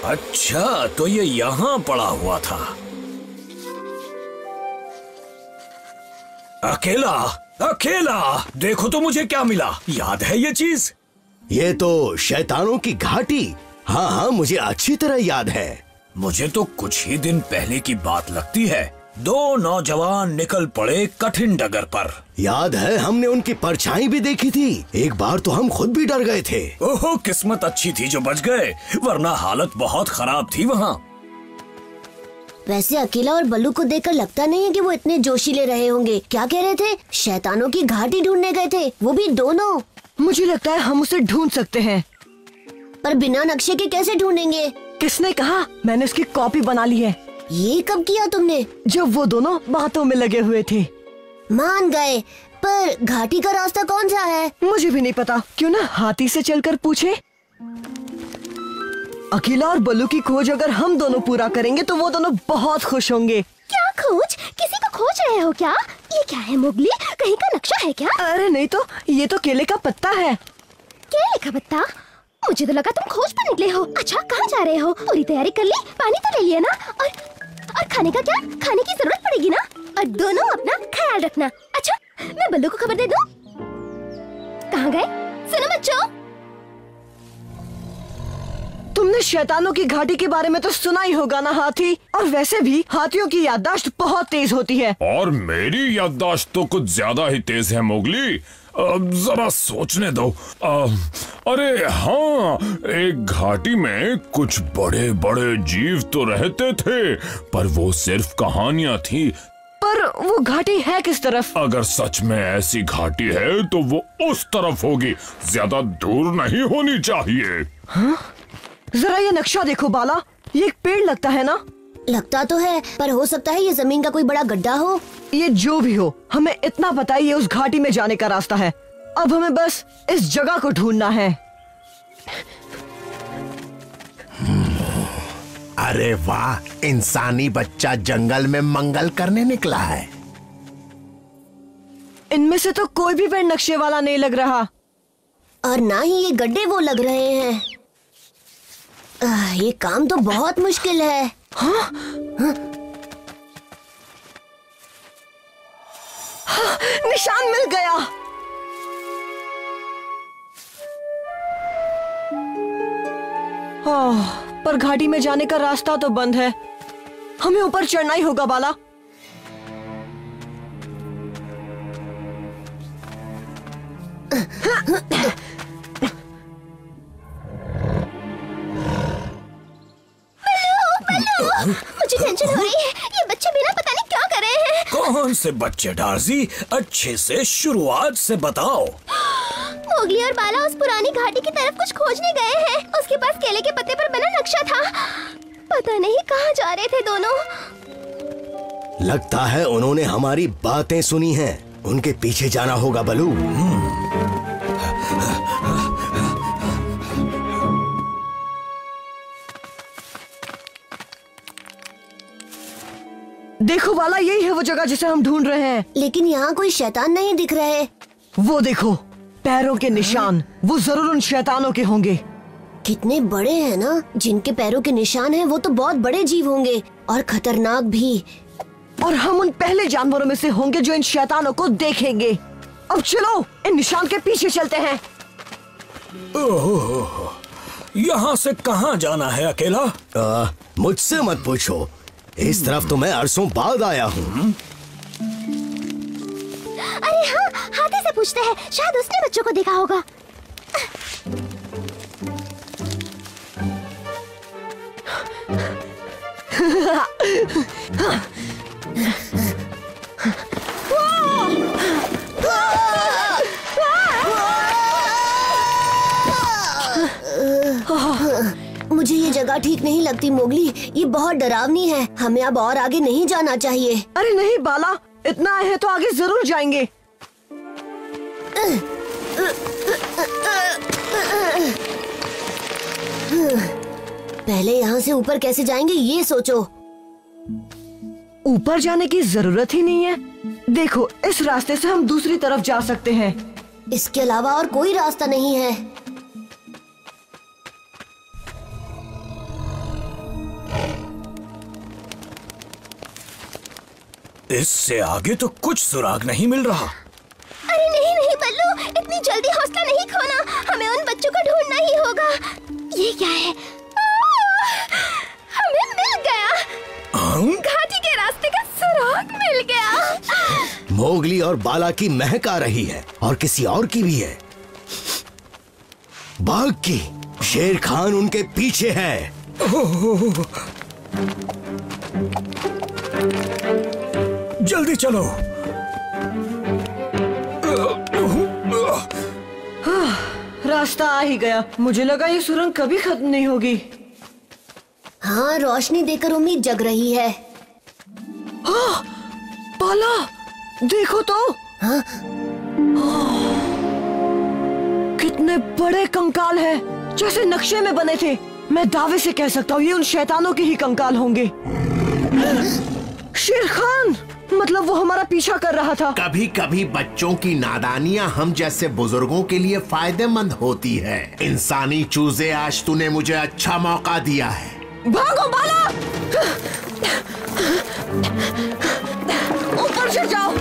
अच्छा, तो ये यहाँ पड़ा हुआ था। अकेला अकेला, देखो तो मुझे क्या मिला। याद है ये चीज? ये तो शैतानों की घाटी। हाँ हाँ, मुझे अच्छी तरह याद है। मुझे तो कुछ ही दिन पहले की बात लगती है। दो नौजवान निकल पड़े कठिन डगर पर। याद है, हमने उनकी परछाई भी देखी थी। एक बार तो हम खुद भी डर गए थे। ओहो, किस्मत अच्छी थी जो बच गए, वरना हालत बहुत खराब थी वहाँ। वैसे अकेला और बल्लू को देखकर लगता नहीं है कि वो इतने जोशीले रहे होंगे। क्या कह रहे थे? शैतानों की घाटी ढूंढने गए थे, वो भी दोनों। मुझे लगता है हम उसे ढूंढ सकते हैं। पर बिना नक्शे के कैसे ढूंढेंगे? किसने कहा? मैंने उसकी कॉपी बना ली है। ये कब किया तुमने? जब वो दोनों बातों में लगे हुए थे। मान गए, पर घाटी का रास्ता कौन सा है? मुझे भी नहीं पता। क्यों ना हाथी से चलकर पूछे। अकेला और बल्लू की खोज अगर हम दोनों पूरा करेंगे तो वो दोनों बहुत खुश होंगे। क्या खोज? किसी को खोज रहे हो क्या? ये क्या है मोगली? कहीं का नक्शा है क्या? अरे नहीं तो, ये तो केले का पत्ता है। केले का पत्ता? मुझे तो लगा तुम खोज पर निकले हो। अच्छा, कहाँ जा रहे हो? पूरी तैयारी कर ली? पानी तो ले लिया ना? और खाने का क्या? खाने की जरूरत पड़ेगी ना? और दोनों अपना ख्याल रखना। अच्छा, मैं बल्लू को खबर दे दूं? कहाँ गए? सुनो बच्चों, तुमने शैतानों की घाटी के बारे में तो सुना ही होगा ना हाथी। और वैसे भी हाथियों की याददाश्त बहुत तेज होती है। और मेरी याददाश्त तो कुछ ज्यादा ही तेज है मोगली। जरा सोचने दो। अरे हाँ, एक घाटी में कुछ बड़े बड़े जीव तो रहते थे, पर वो सिर्फ कहानियाँ थी। पर वो घाटी है किस तरफ? अगर सच में ऐसी घाटी है तो वो उस तरफ होगी, ज्यादा दूर नहीं होनी चाहिए। हाँ? जरा ये नक्शा देखो बाला, ये एक पेड़ लगता है ना? लगता तो है, पर हो सकता है ये जमीन का कोई बड़ा गड्ढा हो। ये जो भी हो, हमें इतना पता है ये उस घाटी में जाने का रास्ता है। अब हमें बस इस जगह को ढूंढना है। अरे वाह, इंसानी बच्चा जंगल में मंगल करने निकला है। इनमें से तो कोई भी पेड़ नक्शे वाला नहीं लग रहा। और ना ही ये गड्ढे वो लग रहे हैं। ये काम तो बहुत मुश्किल है। हाँ? हाँ? हाँ, निशान मिल गया। पर घाटी में जाने का रास्ता तो बंद है। हमें ऊपर चढ़ना ही होगा बाला। मुझे टेंशन हो रही है। ये बच्चे बिना पता नहीं क्या कर रहे हैं। कौन से बच्चे डार्जी? अच्छे से शुरुआत से बताओ। मोगली और बाला उस पुरानी घाटी की तरफ कुछ खोजने गए हैं। उसके पास केले के पत्ते पर बना नक्शा था। पता नहीं कहाँ जा रहे थे दोनों। लगता है उन्होंने हमारी बातें सुनी हैं। उनके पीछे जाना होगा बलू। देखो वाला, यही है वो जगह जिसे हम ढूंढ रहे हैं। लेकिन यहाँ कोई शैतान नहीं दिख रहे। वो देखो, पैरों के निशान। वो जरूर उन शैतानों के होंगे। कितने बड़े हैं ना। जिनके पैरों के निशान हैं वो तो बहुत बड़े जीव होंगे और खतरनाक भी। और हम उन पहले जानवरों में से होंगे जो इन शैतानों को देखेंगे। अब चलो इन निशान के पीछे चलते हैं। यहाँ से कहाँ जाना है अकेला? मुझसे मत पूछो, इस तरफ तो मैं अरसों बाद आया हूँ। अरे हाँ, हाथी से पूछते हैं, शायद उसने बच्चों को देखा होगा। मुझे ये जगह ठीक नहीं लगती मोगली। ये बहुत डरावनी है। हमें अब और आगे नहीं जाना चाहिए। अरे नहीं बाला, इतना आए हैं तो आगे जरूर जाएंगे। पहले यहाँ से ऊपर कैसे जाएंगे ये सोचो। ऊपर जाने की जरूरत ही नहीं है। देखो, इस रास्ते से हम दूसरी तरफ जा सकते हैं। इसके अलावा और कोई रास्ता नहीं है। इससे आगे तो कुछ सुराग नहीं मिल रहा। अरे नहीं नहीं बल्लू, इतनी जल्दी हौसला नहीं खोना, हमें उन बच्चों को ढूंढना ही होगा। ये क्या है? हमें मिल गया। घाटी के रास्ते का सुराग मिल गया। मोगली और बाला की महक आ रही है और किसी और की भी है, बाघ की। शेर खान उनके पीछे है। जल्दी चलो। रास्ता आ ही गया। मुझे लगा ये सुरंग कभी खत्म नहीं होगी। हाँ, रोशनी देकर उम्मीद जग रही है। बाला, देखो तो। हाँ? कितने बड़े कंकाल हैं, जैसे नक्शे में बने थे। मैं दावे से कह सकता हूँ ये उन शैतानों के ही कंकाल होंगे। शेर खान, मतलब वो हमारा पीछा कर रहा था। कभी कभी बच्चों की नादानियां हम जैसे बुजुर्गों के लिए फायदेमंद होती है। इंसानी चूजे, आज तूने मुझे अच्छा मौका दिया है। भागो बाला, ऊपर से जाओ।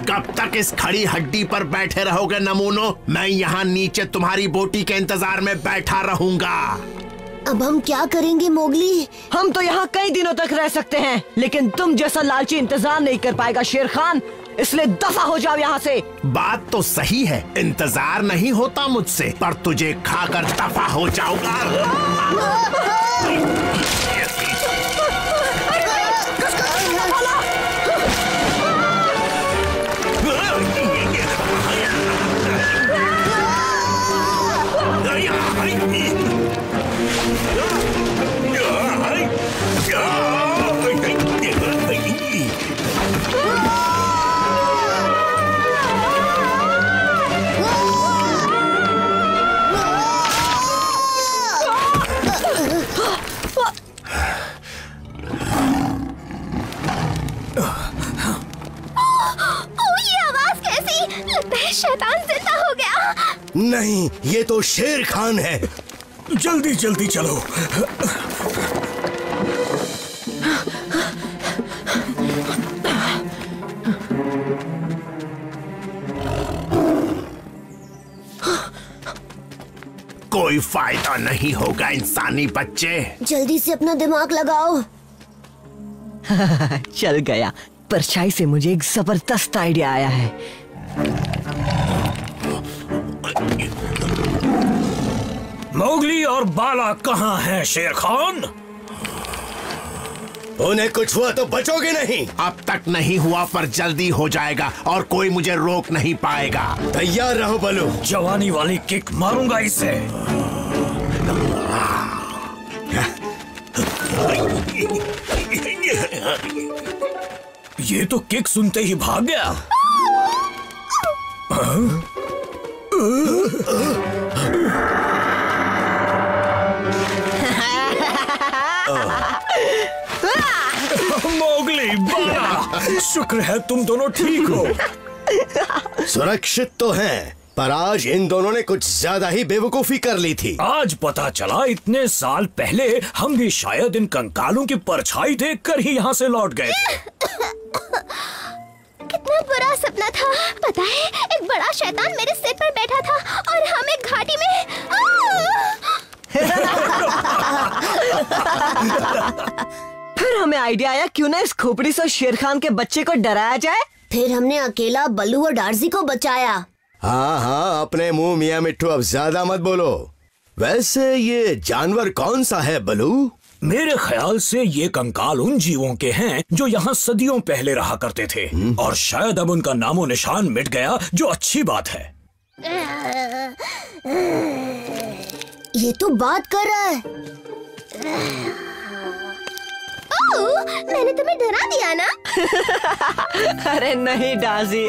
कब तक इस खड़ी हड्डी पर बैठे रहोगे नमूनों? मैं यहाँ नीचे तुम्हारी बोटी के इंतजार में बैठा रहूंगा। अब हम क्या करेंगे मोगली? हम तो यहाँ कई दिनों तक रह सकते हैं, लेकिन तुम जैसा लालची इंतजार नहीं कर पाएगा शेर खान, इसलिए दफा हो जाओ यहाँ से। बात तो सही है, इंतजार नहीं होता मुझसे, पर तुझे खाकर दफा हो जाऊंगा। शैतान जिंदा हो गया। नहीं, ये तो शेर खान है। जल्दी जल्दी चलो। कोई फायदा नहीं होगा इंसानी बच्चे। जल्दी से अपना दिमाग लगाओ। चल गया। परछाई से मुझे एक जबरदस्त आइडिया आया है। मोगली और बाला कहाँ हैं शेर खान? उन्हें कुछ हुआ तो बचोगे नहीं। अब तक नहीं हुआ, पर जल्दी हो जाएगा और कोई मुझे रोक नहीं पाएगा। तैयार रहो बलू। जवानी वाली किक मारूंगा इसे। ये तो किक सुनते ही भाग गया। मोगली, बाला, शुक्र है तुम दोनों ठीक हो। सुरक्षित तो हैं, पर आज इन दोनों ने कुछ ज्यादा ही बेवकूफी कर ली थी। आज पता चला इतने साल पहले हम भी शायद इन कंकालों की परछाई देखकर ही यहाँ से लौट गए। कितना बुरा सपना था। पता है, एक बड़ा शैतान मेरे सिर पर बैठा था और हम एक घाटी में। फिर हमें आइडिया आया, क्यों ना इस खोपड़ी से शेर खान के बच्चे को डराया जाए। फिर हमने अकेला बल्लू और डार्जी को बचाया। हाँ हाँ, अपने मुंह मियाँ मिट्ठू, अब ज्यादा मत बोलो। वैसे ये जानवर कौन सा है बलू? मेरे ख्याल से ये कंकाल उन जीवों के हैं जो यहाँ सदियों पहले रहा करते थे, और शायद अब उनका नामो निशान मिट गया, जो अच्छी बात है। ये तो बात कर रहा है। मैंने तुम्हें डरा दिया ना? अरे नहीं डाजी।